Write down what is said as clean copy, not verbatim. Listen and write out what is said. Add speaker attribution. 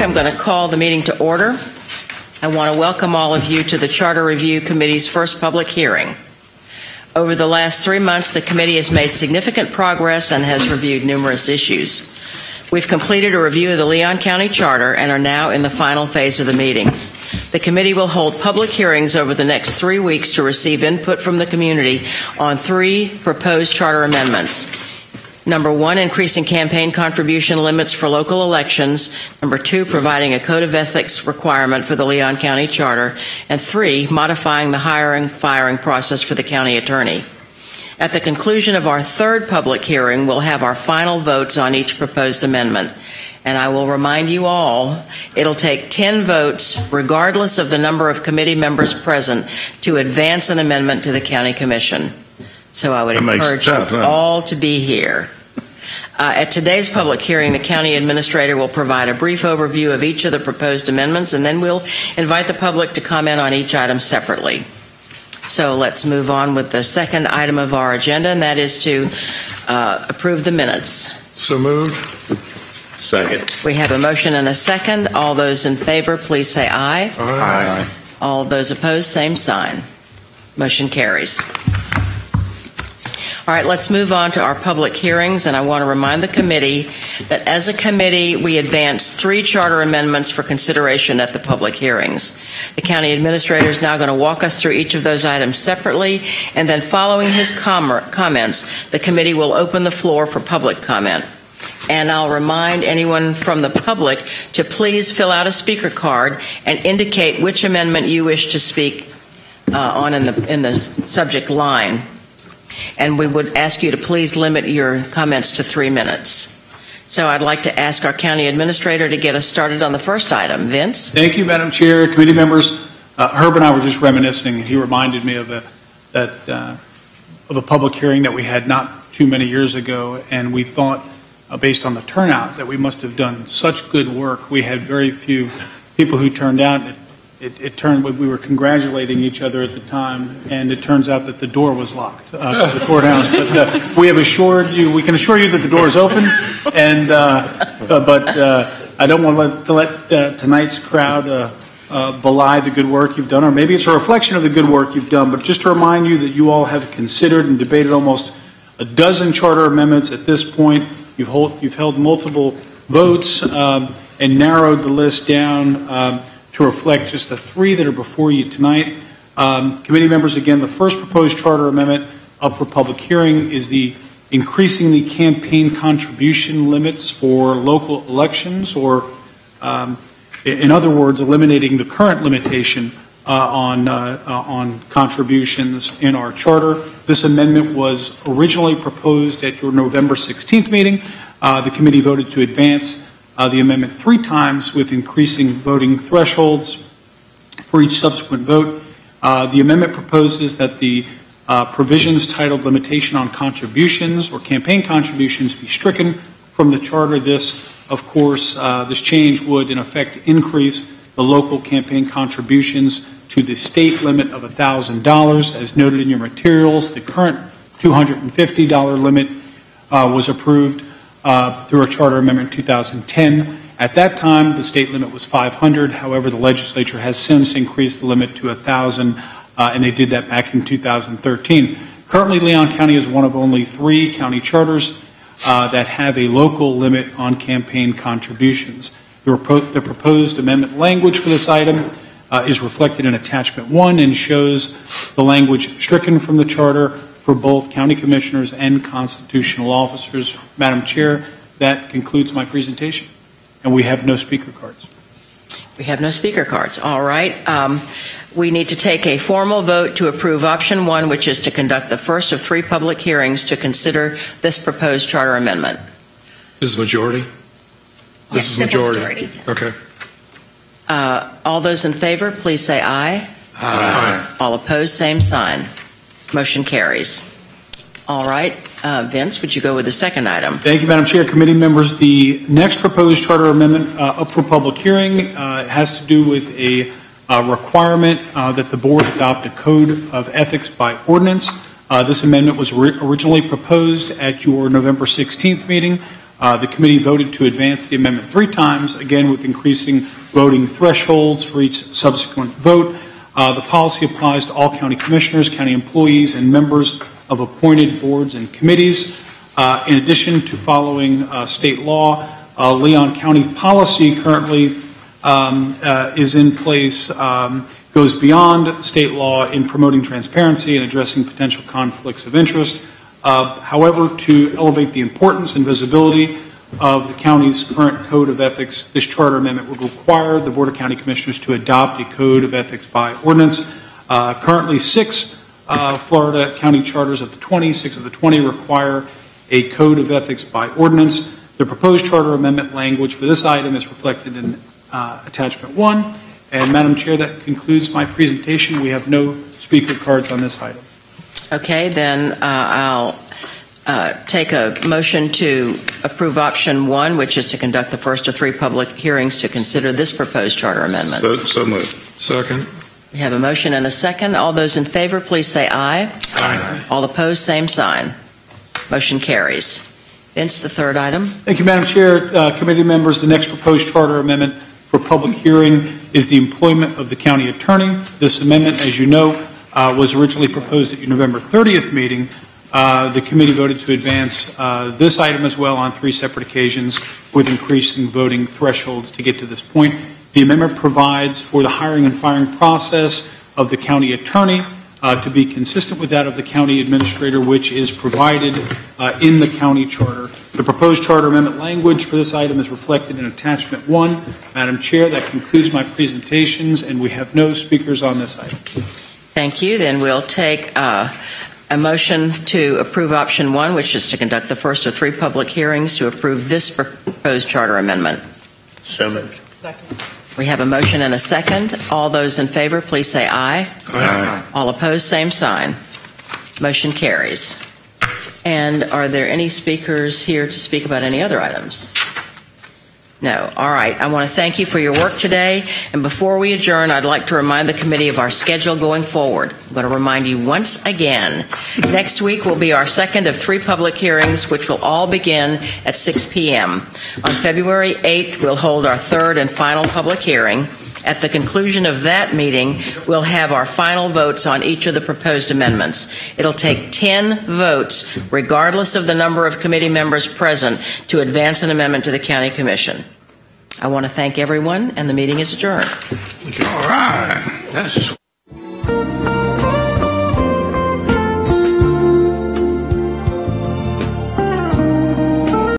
Speaker 1: I'm going to call the meeting to order. I want to welcome all of you to the Charter Review Committee's first public hearing. Over the last 3 months, the committee has made significant progress and has reviewed numerous issues. We've completed a review of the Leon County Charter and are now in the final phase of the meetings. The committee will hold public hearings over the next 3 weeks to receive input from the community on 3 proposed charter amendments. Number 1, increasing campaign contribution limits for local elections. Number 2, providing a code of ethics requirement for the Leon County Charter. And 3, modifying the hiring-firing process for the county attorney. At the conclusion of our 3rd public hearing, we'll have our final votes on each proposed amendment. And I will remind you all, it'll take 10 votes, regardless of the number of committee members present, to advance an amendment to the county commission. So I would encourage you all to be here. At today's public hearing, the county administrator will provide a brief overview of each of the proposed amendments, and then we'll invite the public to comment on each item separately. So let's move on with the second item of our agenda, and that is to approve the minutes.
Speaker 2: So moved.
Speaker 3: Second.
Speaker 1: We have a motion and a second. All those in favor, please say aye.
Speaker 2: Aye.
Speaker 1: All those opposed, same sign. Motion carries. All right, let's move on to our public hearings, and I want to remind the committee that as a committee, we advanced 3 charter amendments for consideration at the public hearings. The county administrator is now going to walk us through each of those items separately, and then following his comments, the committee will open the floor for public comment. And I'll remind anyone from the public to please fill out a speaker card and indicate which amendment you wish to speak on in the subject line. And we would ask you to please limit your comments to 3 minutes. So I'd like to ask our county administrator to get us started on the first item. Vince?
Speaker 4: Thank you, Madam Chair, committee members. Herb and I were just reminiscing. He reminded me of a public hearing that we had not too many years ago, and we thought, based on the turnout, that we must have done such good work. We had very few people who turned out. We were congratulating each other at the time, and it turns out that the door was locked to the courthouse. But we can assure you that the door is open, and but I don't want to let tonight's crowd belie the good work you've done, or maybe it's a reflection of the good work you've done. But just to remind you that you all have considered and debated almost a dozen charter amendments at this point. You've held multiple votes and narrowed the list down to reflect just the 3 that are before you tonight. Committee members, again, the first proposed charter amendment up for public hearing is the increasing the campaign contribution limits for local elections, or in other words, eliminating the current limitation on contributions in our charter. This amendment was originally proposed at your November 16th meeting. The committee voted to advance the amendment 3 times with increasing voting thresholds for each subsequent vote. The amendment proposes that the provisions titled Limitation on Contributions or Campaign Contributions be stricken from the charter. This, of course, this change would in effect increase the local campaign contributions to the state limit of $1,000. As noted in your materials, the current $250 limit was approved through a charter amendment in 2010. At that time, the state limit was $500. However, the legislature has since increased the limit to $1,000, and they did that back in 2013. Currently, Leon County is one of only 3 county charters that have a local limit on campaign contributions. The proposed amendment language for this item is reflected in Attachment 1 and shows the language stricken from the charter for both county commissioners and constitutional officers. Madam Chair, that concludes my presentation. And we have no speaker cards.
Speaker 1: We have no speaker cards. All right. We need to take a formal vote to approve option 1, which is to conduct the first of 3 public hearings to consider this proposed charter amendment.
Speaker 2: This is majority? This is majority. Okay.
Speaker 1: All those in favor, please say aye.
Speaker 2: Aye.
Speaker 1: All opposed, same sign. Motion carries. All right. Vince, would you go with the second item?
Speaker 4: Thank you, Madam Chair. Committee members, the next proposed charter amendment up for public hearing has to do with a requirement that the board adopt a code of ethics by ordinance. This amendment was originally proposed at your November 16th meeting. The committee voted to advance the amendment 3 times, again with increasing voting thresholds for each subsequent vote. The policy applies to all county commissioners, county employees, and members of appointed boards and committees. In addition to following state law, Leon County policy currently is in place, goes beyond state law in promoting transparency and addressing potential conflicts of interest. However, to elevate the importance and visibility of the county's current code of ethics, this charter amendment would require the Board of County Commissioners to adopt a code of ethics by ordinance. Currently, 6 Florida county charters of the 20, 6 of the 20 require a code of ethics by ordinance. The proposed charter amendment language for this item is reflected in attachment 1. And Madam Chair, that concludes my presentation. We have no speaker cards on this item.
Speaker 1: Okay, then I'll take a motion to approve option 1, which is to conduct the first of 3 public hearings to consider this proposed charter amendment.
Speaker 3: So moved.
Speaker 2: Second.
Speaker 1: We have a motion and a second. All those in favor, please say aye.
Speaker 2: Aye.
Speaker 1: All opposed, same sign. Motion carries. Vince, the third item.
Speaker 4: Thank you, Madam Chair. Committee members, the next proposed charter amendment for public hearing is the employment of the county attorney. This amendment, as you know, was originally proposed at your November 30th meeting. The committee voted to advance this item as well on 3 separate occasions with increasing voting thresholds to get to this point. The amendment provides for the hiring and firing process of the county attorney to be consistent with that of the county administrator, which is provided in the county charter. The proposed charter amendment language for this item is reflected in attachment 1. Madam Chair, that concludes my presentations, and we have no speakers on this item.
Speaker 1: Thank you. Then we'll take a motion to approve option 1, which is to conduct the first of 3 public hearings to approve this proposed charter amendment.
Speaker 3: So moved.
Speaker 1: We have a motion and a second. All those in favor, please say aye.
Speaker 2: Aye.
Speaker 1: All opposed, same sign. Motion carries. And are there any speakers here to speak about any other items? No. All right. I want to thank you for your work today. And before we adjourn, I'd like to remind the committee of our schedule going forward. I'm going to remind you once again. Next week will be our second of 3 public hearings, which will all begin at 6 p.m. On February 8th, we'll hold our third and final public hearing. At the conclusion of that meeting, we'll have our final votes on each of the proposed amendments. It'll take 10 votes, regardless of the number of committee members present, to advance an amendment to the County Commission. I want to thank everyone, and the meeting is adjourned.
Speaker 3: All right. That's